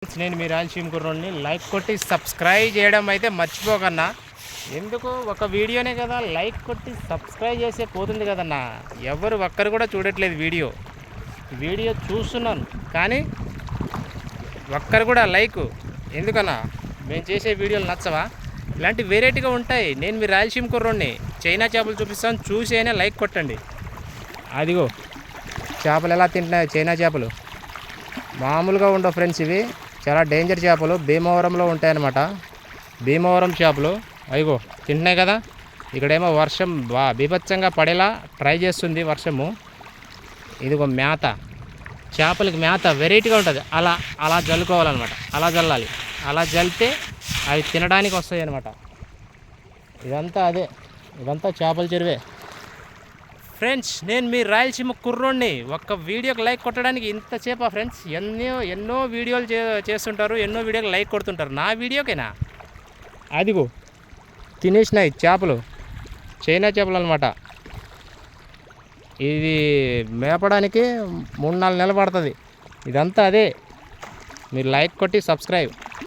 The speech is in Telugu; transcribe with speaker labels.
Speaker 1: నేను మీ రాయలసీమ కుర్రోడిని. లైక్ కొట్టి సబ్స్క్రైబ్ చేయడం అయితే మర్చిపోకన్నా. ఎందుకు ఒక వీడియోనే కదా, లైక్ కొట్టి సబ్స్క్రైబ్ చేసే పోతుంది కదన్నా. ఎవరు ఒక్కరు కూడా చూడట్లేదు వీడియో చూస్తున్నాను కానీ ఒక్కరు కూడా లైక్ ఎందుకన్నా? మేము చేసే వీడియోలు నచ్చవా? ఇలాంటి వెరైటీగా ఉంటాయి. నేను మీ రాయలసీమ కుర్రోడిని. చైనా చేపలు చూపిస్తాను, చూసేనే లైక్ కొట్టండి. అదిగో చేపలు ఎలా తింటున్నాయి. చైనా చేపలు మామూలుగా ఉండవు ఫ్రెండ్స్, ఇవి చాలా డేంజర్ చేపలు. భీమవరంలో ఉంటాయన్నమాట. భీమవరం చేపలు అయ్యో తింటున్నాయి కదా. ఇక్కడేమో వర్షం బీభత్సంగా పడేలా ట్రై చేస్తుంది వర్షము. ఇదిగో మేత, చేపలకి మేత వెరైటీగా ఉంటుంది. అలా జల్లుకోవాలన్నమాట. అలా జల్లాలి. అలా జల్లితే అవి తినడానికి వస్తాయి అన్నమాట. ఇదంతా చేపల చెరువే ఫ్రెండ్స్. నేను మీ రాయలసీమ కుర్రోడిని. ఒక్క వీడియోకి లైక్ కొట్టడానికి ఇంతసేపా ఫ్రెండ్స్? ఎన్నో వీడియోలు చేస్తుంటారు, ఎన్నో వీడియోకి లైక్ కొడుతుంటారు. నా వీడియోకేనా? అదిగో తినేసినాయి చేపలు, చైనా చేపలు అనమాట. ఇది మేపడానికి 3-4 నెలలు పడుతుంది. ఇదంతా అదే. మీరు లైక్ కొట్టి సబ్స్క్రైబ్.